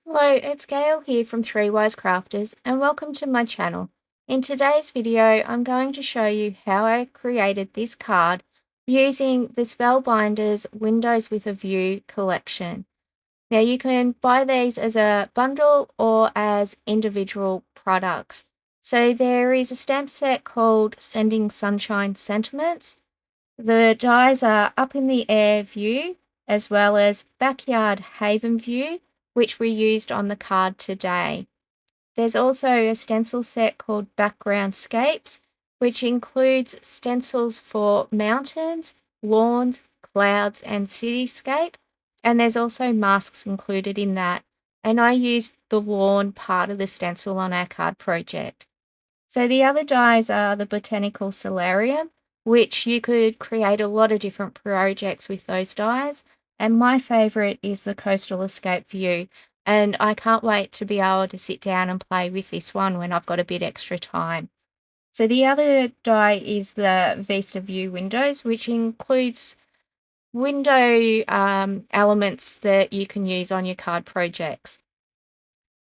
Hello, it's Gail here from Three Wise Crafters and welcome to my channel. In today's video, I'm going to show you how I created this card using the Spellbinders Windows with a View collection. Now you can buy these as a bundle or as individual products. So there is a stamp set called Sending Sunshine Sentiments. The dies are Up in the Air View as well as Backyard Haven View, which we used on the card today. There's also a stencil set called Background Scapes, which includes stencils for mountains, lawns, clouds, and cityscape. And there's also masks included in that. And I used the lawn part of the stencil on our card project. So the other dies are the Botanical Solarium, which you could create a lot of different projects with those dies. And my favourite is the Coastal Escape View. And I can't wait to be able to sit down and play with this one when I've got a bit extra time. So the other die is the Vista View Windows, which includes window elements that you can use on your card projects.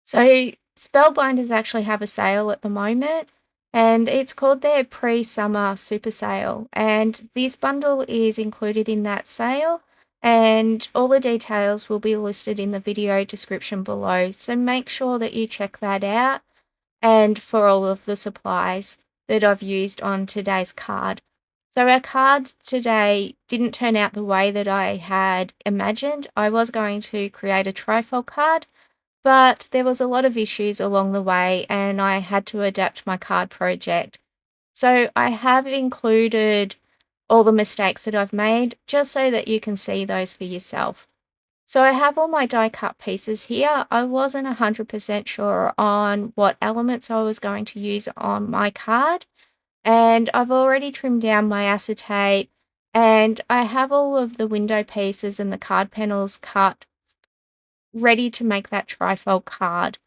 So Spellbinders actually have a sale at the moment, and it's called their pre-summer super sale, and this bundle is included in that sale, and all the details will be listed in the video description below, so make sure that you check that out, and for all of the supplies that I've used on today's card. So our card today didn't turn out the way that I had imagined. I was going to create a trifold card, but there was a lot of issues along the way and I had to adapt my card project. So I have included all the mistakes that I've made just so that you can see those for yourself. So I have all my die cut pieces here. I wasn't 100% sure on what elements I was going to use on my card, and I've already trimmed down my acetate, and I have all of the window pieces and the card panels cut ready to make that trifold card,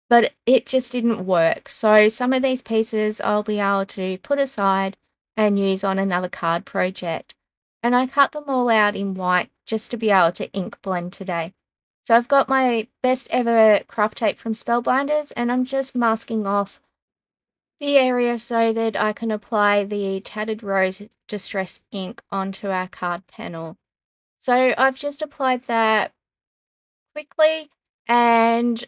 but it just didn't work. So some of these pieces I'll be able to put aside and use on another card project. And I cut them all out in white just to be able to ink blend today. So I've got my best ever craft tape from Spellbinders, and I'm just masking off the area so that I can apply the Tattered Rose Distress ink onto our card panel. So I've just applied that quickly, and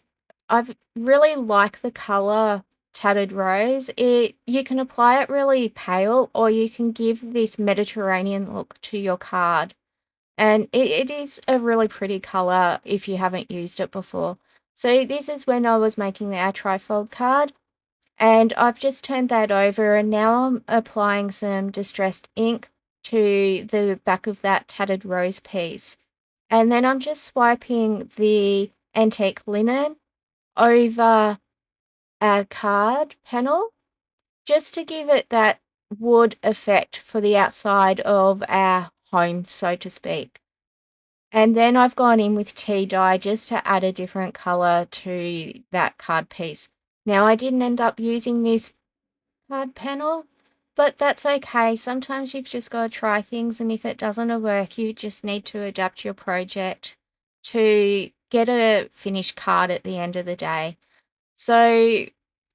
I really like the color Tattered Rose. You can apply it really pale, or you can give this Mediterranean look to your card, and it is a really pretty color if you haven't used it before. So this is when I was making our trifold card, and I've just turned that over, and now I'm applying some distressed ink to the back of that Tattered Rose piece. And then I'm just swiping the antique linen over our card panel just to give it that wood effect for the outside of our home, so to speak. And then I've gone in with tea dye just to add a different color to that card piece. Now I didn't end up using this card panel, but that's okay. Sometimes you've just got to try things, and if it doesn't work, you just need to adapt your project to get a finished card at the end of the day. So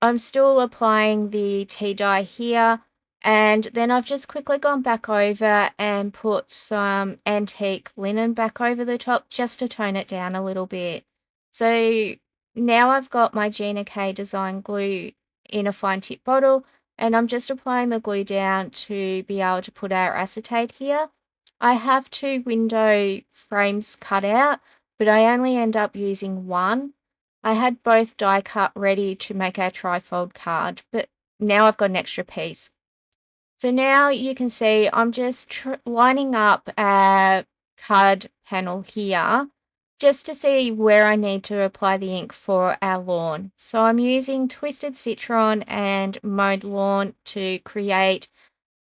I'm still applying the tea dye here, and then I've just quickly gone back over and put some antique linen back over the top just to tone it down a little bit. So now I've got my Gina K design glue in a fine tip bottle, and I'm just applying the glue down to be able to put our acetate here. I have 2 window frames cut out, but I only end up using one. I had both die cut ready to make our trifold card, but now I've got an extra piece. So now you can see I'm just lining up our card panel here just to see where I need to apply the ink for our lawn. So I'm using Twisted Citron and Mowed Lawn to create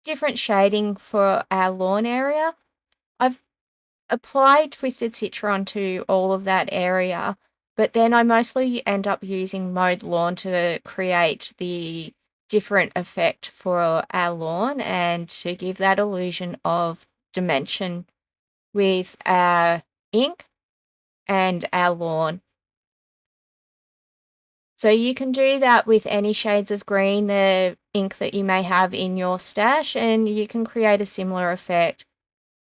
different shading for our lawn area. I've applied Twisted Citron to all of that area, but then I mostly end up using Mowed Lawn to create the different effect for our lawn and to give that illusion of dimension with our ink and our lawn. So you can do that with any shades of green, the ink that you may have in your stash, and you can create a similar effect.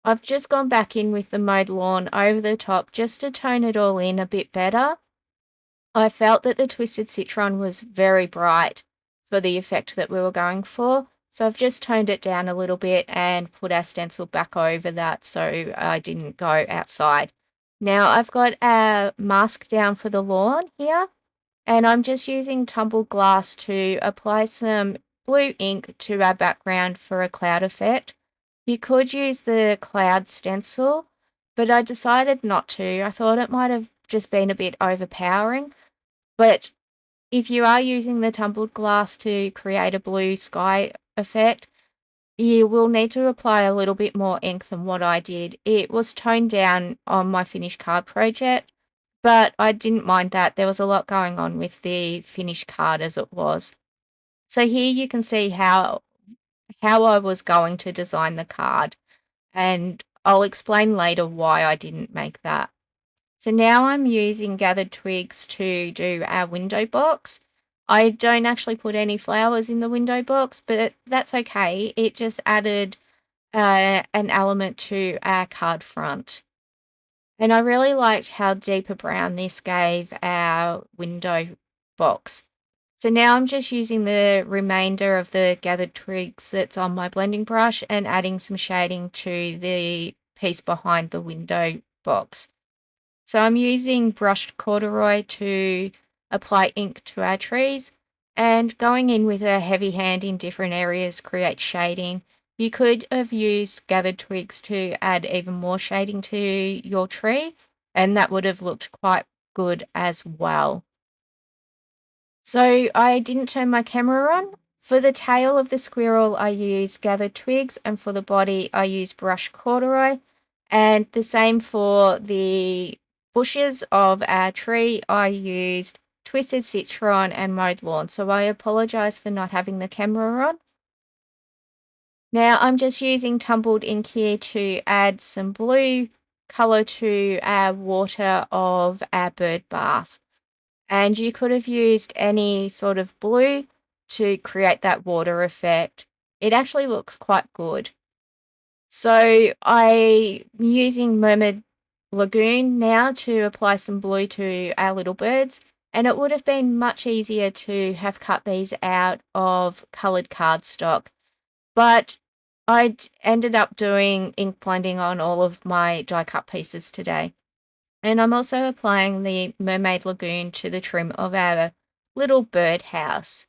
I've just gone back in with the mowed lawn over the top just to tone it all in a bit better. I felt that the Twisted Citron was very bright for the effect that we were going for, so I've just toned it down a little bit and put our stencil back over that so I didn't go outside. Now I've got a mask down for the lawn here, and I'm just using tumbled glass to apply some blue ink to our background for a cloud effect. You could use the cloud stencil, but I decided not to. I thought it might have just been a bit overpowering, but if you are using the tumbled glass to create a blue sky effect, you will need to apply a little bit more ink than what I did. It was toned down on my finished card project, but I didn't mind that. There was a lot going on with the finished card as it was. So here you can see how I was going to design the card, and I'll explain later why I didn't make that. So now I'm using gathered twigs to do our window box. I don't actually put any flowers in the window box, but that's okay. It just added an element to our card front. And I really liked how deeper brown this gave our window box. So now I'm just using the remainder of the gathered twigs that's on my blending brush and adding some shading to the piece behind the window box. So I'm using brushed corduroy to apply ink to our trees, and going in with a heavy hand in different areas creates shading. You could have used gathered twigs to add even more shading to your tree, and that would have looked quite good as well. So I didn't turn my camera on. For the tail of the squirrel, I used gathered twigs, and for the body, I used brushed corduroy. And the same for the bushes of our tree, I used Twisted Citron and mowed lawn. So I apologize for not having the camera on. Now I'm just using tumbled ink here to add some blue color to our water of our bird bath. And you could have used any sort of blue to create that water effect. It actually looks quite good. So I'm using Mermaid Lagoon now to apply some blue to our little birds, and it would have been much easier to have cut these out of coloured cardstock, but I ended up doing ink blending on all of my die cut pieces today. And I'm also applying the Mermaid Lagoon to the trim of our little birdhouse.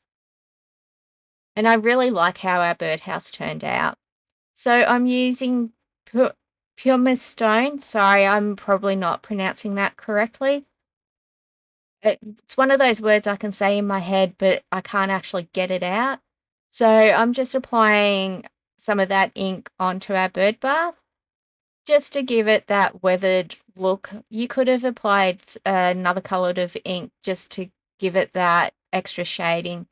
And I really like how our birdhouse turned out. So I'm using pumice stone. Sorry, I'm probably not pronouncing that correctly. It's one of those words I can say in my head, but I can't actually get it out. So I'm just applying some of that ink onto our bird bath just to give it that weathered look. You could have applied another colour of ink just to give it that extra shading.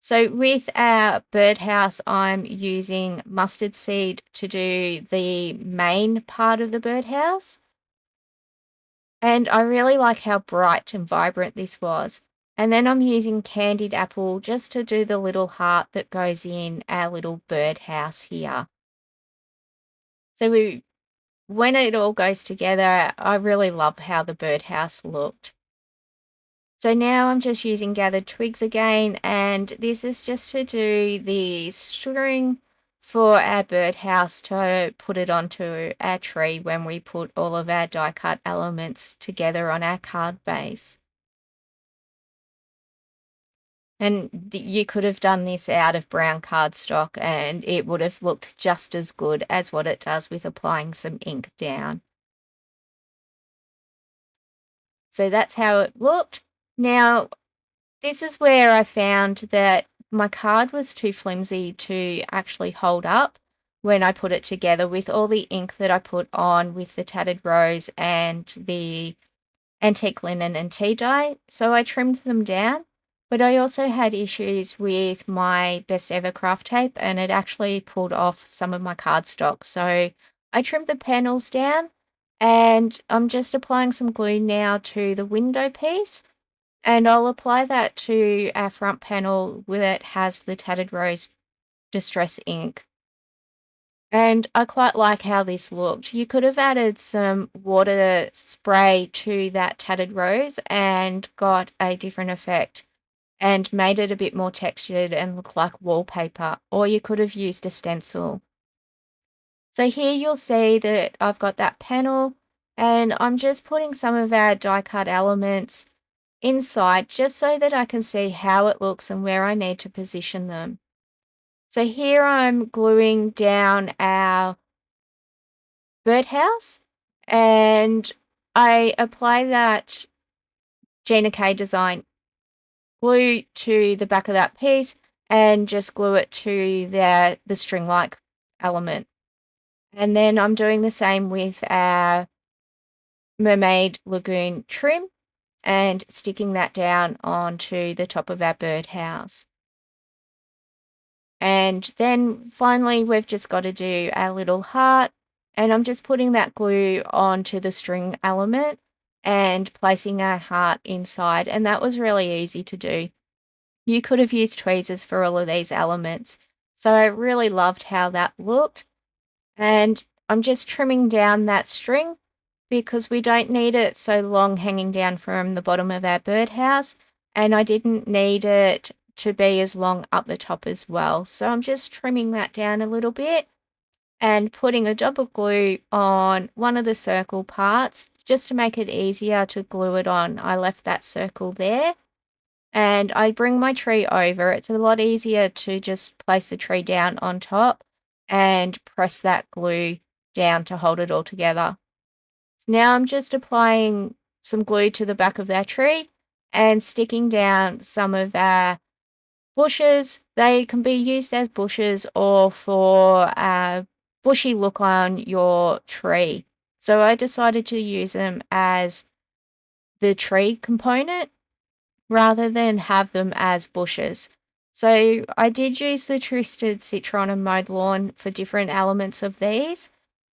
So with our birdhouse, I'm using mustard seed to do the main part of the birdhouse. And I really like how bright and vibrant this was. And then I'm using candied apple just to do the little heart that goes in our little birdhouse here. So when it all goes together, I really love how the birdhouse looked. So now I'm just using gathered twigs again, and this is just to do the string for our birdhouse to put it onto our tree when we put all of our die cut elements together on our card base. And you could have done this out of brown cardstock and it would have looked just as good as what it does with applying some ink down. So that's how it looked. Now, this is where I found that my card was too flimsy to actually hold up when I put it together with all the ink that I put on with the tattered rose and the antique linen and tea dye. So I trimmed them down, but I also had issues with my best ever craft tape and it actually pulled off some of my cardstock. So I trimmed the panels down and I'm just applying some glue now to the window piece. And I'll apply that to our front panel where it has the Tattered Rose Distress ink. And I quite like how this looked. You could have added some water spray to that Tattered Rose and got a different effect and made it a bit more textured and look like wallpaper, or you could have used a stencil. So here you'll see that I've got that panel, and I'm just putting some of our die cut elements inside just so that I can see how it looks and where I need to position them. So here I'm gluing down our birdhouse, and I apply that Gina K design glue to the back of that piece and just glue it to the string-like element. And then I'm doing the same with our mermaid lagoon trim and sticking that down onto the top of our birdhouse. And then finally, we've just got to do our little heart, and I'm just putting that glue onto the string element and placing our heart inside, and that was really easy to do. You could have used tweezers for all of these elements, so I really loved how that looked. And I'm just trimming down that string because we don't need it so long hanging down from the bottom of our birdhouse, and I didn't need it to be as long up the top as well. So I'm just trimming that down a little bit and putting a dab of glue on one of the circle parts just to make it easier to glue it on. I left that circle there, and I bring my tree over. It's a lot easier to just place the tree down on top and press that glue down to hold it all together. Now I'm just applying some glue to the back of our tree and sticking down some of our bushes. They can be used as bushes or for a bushy look on your tree. So I decided to use them as the tree component rather than have them as bushes. So I did use the Twisted Citron and Mowed Lawn for different elements of these,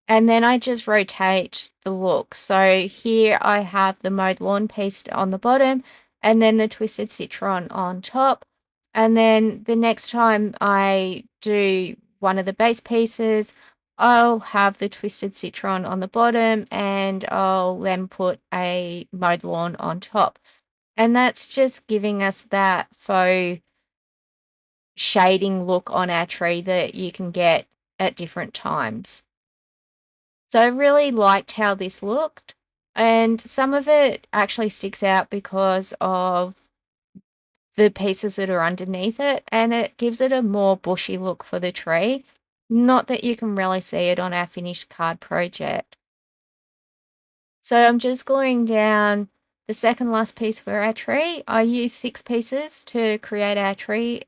and then I just rotate the look. So here I have the Mowed Lawn piece on the bottom and then the Twisted Citron on top. And then the next time I do one of the base pieces, I'll have the Twisted Citron on the bottom and I'll then put a Mowed Lawn on top. And that's just giving us that faux shading look on our tree that you can get at different times. So I really liked how this looked, and some of it actually sticks out because of the pieces that are underneath it, and it gives it a more bushy look for the tree. Not that you can really see it on our finished card project. So I'm just gluing down the second last piece for our tree. I used 6 pieces to create our tree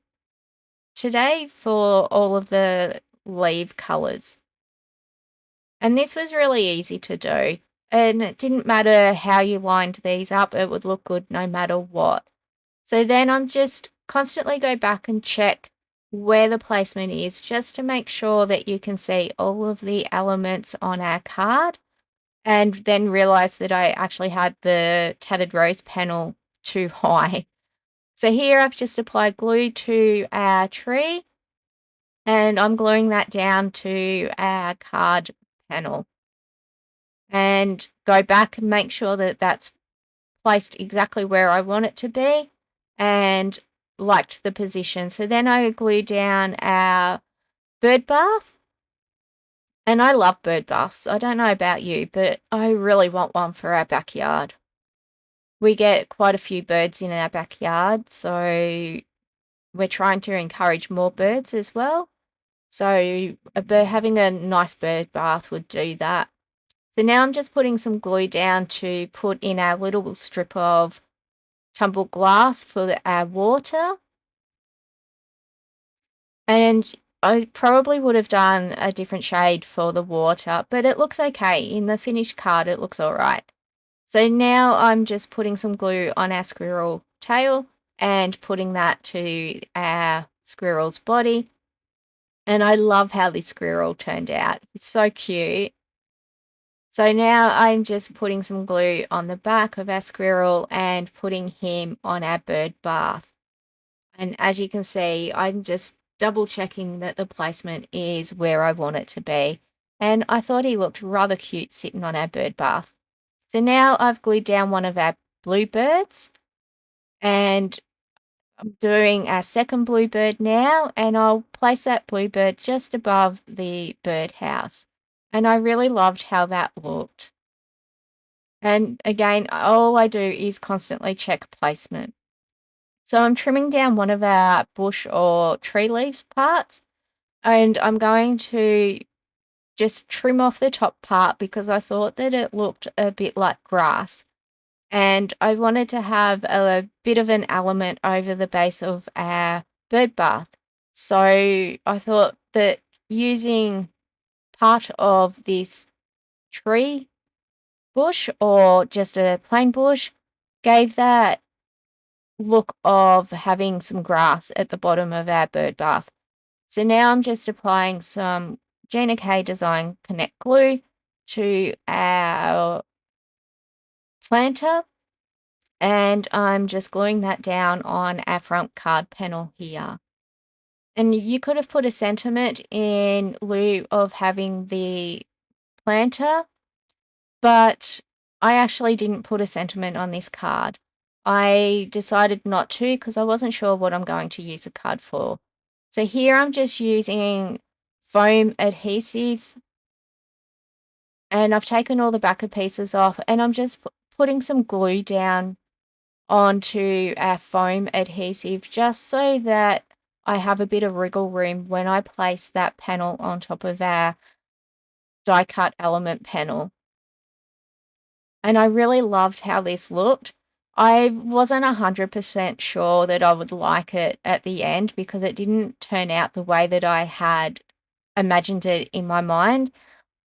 today for all of the leaf colours. And this was really easy to do. And it didn't matter how you lined these up, it would look good no matter what. So then I'm just constantly go back and check where the placement is just to make sure that you can see all of the elements on our card, and then realize that I actually had the Tattered Rose panel too high. So here I've just applied glue to our tree, and I'm gluing that down to our card panel. And go back and make sure that that's placed exactly where I want it to be and liked the position. So then I glue down our bird bath. And I love bird baths. I don't know about you, but I really want one for our backyard. We get quite a few birds in our backyard, so we're trying to encourage more birds as well. So having a nice bird bath would do that. So now I'm just putting some glue down to put in our little strip of tumbled glass for our water. And I probably would have done a different shade for the water, but it looks okay. In the finished card, it looks all right. So now I'm just putting some glue on our squirrel tail and putting that to our squirrel's body. And I love how this squirrel turned out. It's so cute. So now I'm just putting some glue on the back of our squirrel and putting him on our bird bath. And as you can see, I'm just double checking that the placement is where I want it to be. And I thought he looked rather cute sitting on our bird bath. So now I've glued down one of our bluebirds, and I'm doing our second bluebird now, and I'll place that bluebird just above the birdhouse. And I really loved how that looked. And again, all I do is constantly check placement. So I'm trimming down one of our bush or tree leaves parts, and I'm going to just trim off the top part because I thought that it looked a bit like grass. And I wanted to have a bit of an element over the base of our bird bath. So I thought that using part of this tree bush or just a plain bush gave that look of having some grass at the bottom of our bird bath. So now I'm just applying some Gina K Design Connect glue to our planter, and I'm just gluing that down on our front card panel here. And you could have put a sentiment in lieu of having the planter, but I actually didn't put a sentiment on this card. I decided not to because I wasn't sure what I'm going to use the card for. So here I'm just using foam adhesive, and I've taken all the backer pieces off, and I'm just putting some glue down onto our foam adhesive just so that I have a bit of wriggle room when I place that panel on top of our die cut element panel. And I really loved how this looked. I wasn't 100% sure that I would like it at the end because it didn't turn out the way that I had imagined it in my mind.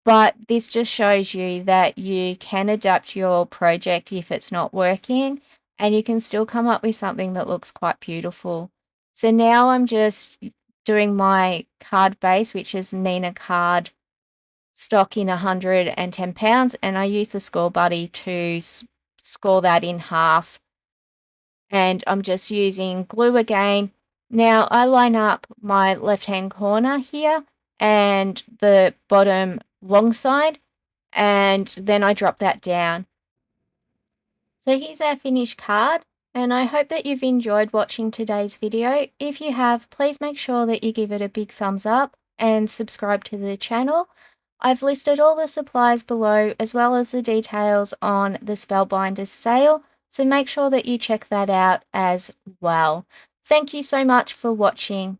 But this just shows you that you can adapt your project if it's not working, and you can still come up with something that looks quite beautiful. So now I'm just doing my card base, which is Nina card stock in 110 pounds, and I use the score buddy to score that in half. And I'm just using glue again. Now I line up my left hand corner here and the bottom long side, and then I drop that down. So here's our finished card, and I hope that you've enjoyed watching today's video. If you have, please make sure that you give it a big thumbs up and subscribe to the channel. I've listed all the supplies below as well as the details on the Spellbinders sale, so make sure that you check that out as well. Thank you so much for watching.